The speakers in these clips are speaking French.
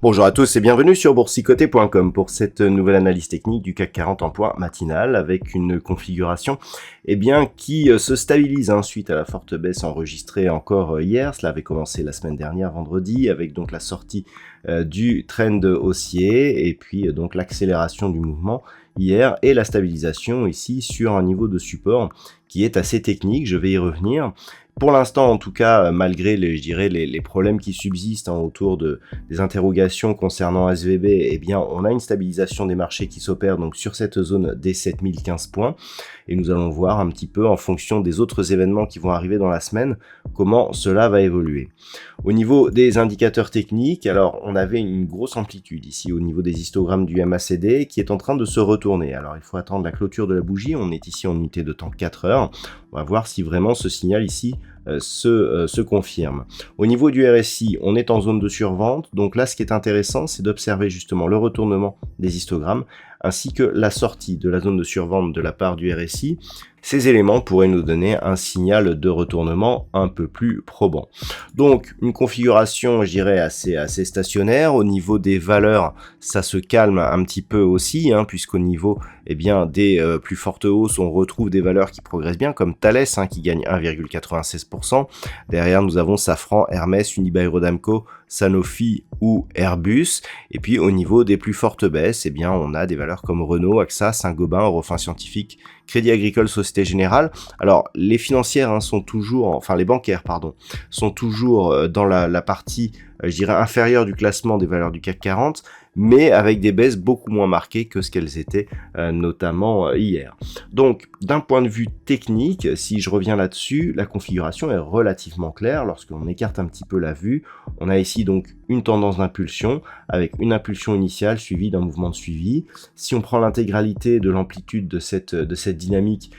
Bonjour à tous et bienvenue sur boursicoté.com pour cette nouvelle analyse technique du CAC 40 en point matinal avec une configuration qui se stabilise suite à la forte baisse enregistrée encore hier. Cela avait commencé la semaine dernière vendredi avec donc la sortie du trend haussier et puis donc l'accélération du mouvement hier et la stabilisation ici sur un niveau de support qui est assez technique, je vais y revenir. Pour l'instant, en tout cas, malgré les problèmes qui subsistent autour des interrogations concernant SVB, on a une stabilisation des marchés qui s'opère donc sur cette zone des 7015 points. Et nous allons voir un petit peu en fonction des autres événements qui vont arriver dans la semaine, comment cela va évoluer. Au niveau des indicateurs techniques, alors on avait une grosse amplitude ici au niveau des histogrammes du MACD qui est en train de se retourner. Alors il faut attendre la clôture de la bougie, on est ici en unité de temps 4 heures. On va voir si vraiment ce signal ici se confirme. Au niveau du RSI, on est en zone de survente. Donc là, ce qui est intéressant, c'est d'observer justement le retournement des histogrammes ainsi que la sortie de la zone de survente de la part du RSI. Ces éléments pourraient nous donner un signal de retournement un peu plus probant. Donc, une configuration, je dirais, assez stationnaire. Au niveau des valeurs, ça se calme un petit peu aussi, puisqu'au niveau des plus fortes hausses, on retrouve des valeurs qui progressent bien, comme Thales, qui gagne 1,96%. Derrière, nous avons Safran, Hermès, Unibail-Rodamco, Sanofi ou Airbus. Et puis, au niveau des plus fortes baisses, on a des valeurs comme Renault, AXA, Saint-Gobain, Eurofins Scientifique, Crédit Agricole, Société Générale. Alors, les financières sont toujours, les bancaires, sont toujours dans la partie, inférieure du classement des valeurs du CAC 40, mais avec des baisses beaucoup moins marquées que ce qu'elles étaient notamment hier. Donc, d'un point de vue technique, si je reviens là-dessus, la configuration est relativement claire. Lorsque l'on écarte un petit peu la vue, on a ici donc une tendance d'impulsion avec une impulsion initiale suivie d'un mouvement de suivi. Si on prend l'intégralité de l'amplitude de cette dynamique,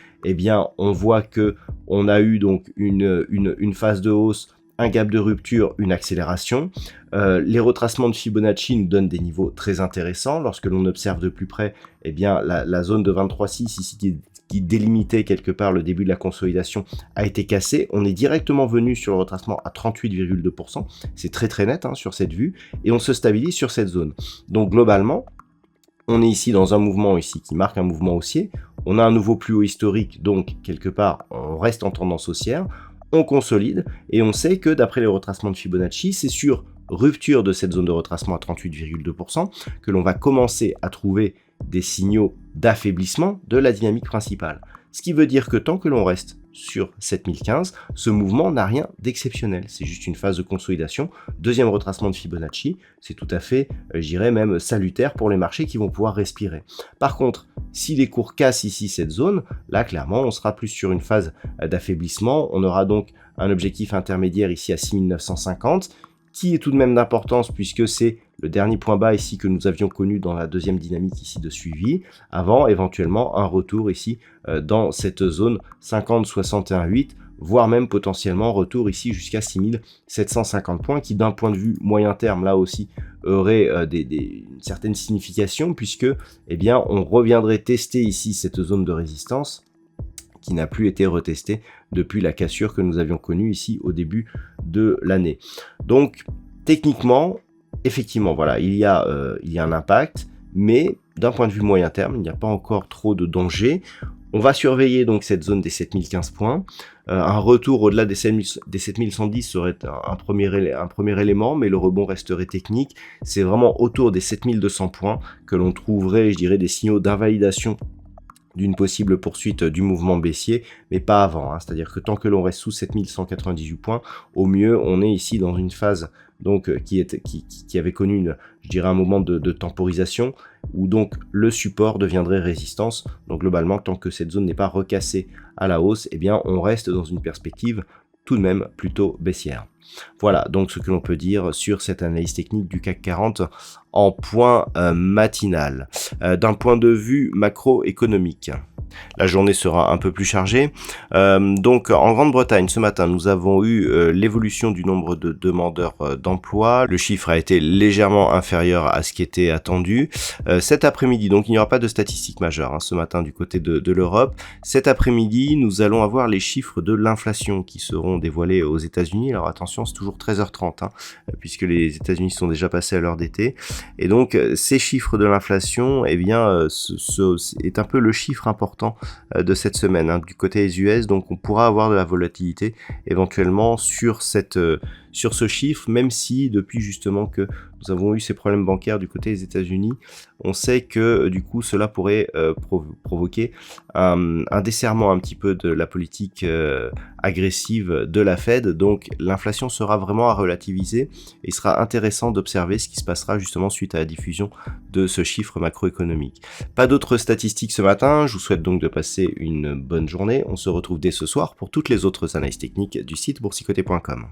on voit que on a eu donc une phase de hausse, un gap de rupture, une accélération. Les retracements de Fibonacci nous donnent des niveaux très intéressants. Lorsque l'on observe de plus près, la zone de 23,6 ici qui délimitait quelque part le début de la consolidation a été cassée. On est directement venu sur le retracement à 38,2%. C'est très très net sur cette vue. Et on se stabilise sur cette zone. Donc globalement, on est ici dans un mouvement ici qui marque un mouvement haussier. On a un nouveau plus haut historique, donc quelque part, on reste en tendance haussière. On consolide et on sait que d'après les retracements de Fibonacci, c'est sur rupture de cette zone de retracement à 38,2% que l'on va commencer à trouver des signaux d'affaiblissement de la dynamique principale. Ce qui veut dire que tant que l'on reste sur 7015, ce mouvement n'a rien d'exceptionnel. C'est juste une phase de consolidation. Deuxième retracement de Fibonacci, c'est tout à fait, même salutaire pour les marchés qui vont pouvoir respirer. Par contre, si les cours cassent ici cette zone, là clairement on sera plus sur une phase d'affaiblissement. On aura donc un objectif intermédiaire ici à 6950 qui est tout de même d'importance puisque c'est le dernier point bas ici que nous avions connu dans la deuxième dynamique ici de suivi, avant éventuellement un retour ici dans cette zone 50-61,8, voire même potentiellement retour ici jusqu'à 6750 points qui d'un point de vue moyen terme là aussi aurait une certaine signification puisque on reviendrait tester ici cette zone de résistance qui n'a plus été retestée depuis la cassure que nous avions connue ici au début de l'année. Donc techniquement, effectivement, voilà, il y a un impact, mais d'un point de vue moyen terme, il n'y a pas encore trop de danger. On va surveiller donc cette zone des 7015 points. Un retour au-delà des 7110 serait un premier élément, mais le rebond resterait technique. C'est vraiment autour des 7200 points que l'on trouverait, des signaux d'invalidation d'une possible poursuite du mouvement baissier, mais pas avant. C'est-à-dire que tant que l'on reste sous 7198 points, au mieux, on est ici dans une phase donc qui avait connu un moment de temporisation où donc le support deviendrait résistance. Donc globalement, tant que cette zone n'est pas recassée à la hausse, on reste dans une perspective tout de même plutôt baissière. Voilà donc ce que l'on peut dire sur cette analyse technique du CAC 40 en point matinal. D'un point de vue macroéconomique. La journée sera un peu plus chargée. Donc en Grande-Bretagne, ce matin, nous avons eu l'évolution du nombre de demandeurs d'emploi. Le chiffre a été légèrement inférieur à ce qui était attendu. Cet après-midi, donc il n'y aura pas de statistiques majeures ce matin du côté de l'Europe. Cet après-midi, nous allons avoir les chiffres de l'inflation qui seront dévoilés aux États-Unis. Alors attention, c'est toujours 13h30, puisque les États-Unis sont déjà passés à l'heure d'été. Et donc ces chiffres de l'inflation, eh bien, est un peu le chiffre important de cette semaine du côté des US. Donc on pourra avoir de la volatilité éventuellement sur ce chiffre, même si depuis justement que nous avons eu ces problèmes bancaires du côté des États-Unis, on sait que du coup cela pourrait provoquer un desserrement un petit peu de la politique agressive de la Fed. Donc l'inflation sera vraiment à relativiser et il sera intéressant d'observer ce qui se passera justement suite à la diffusion de ce chiffre macroéconomique. Pas d'autres statistiques ce matin, je vous souhaite donc de passer une bonne journée. On se retrouve dès ce soir pour toutes les autres analyses techniques du site boursicoté.com.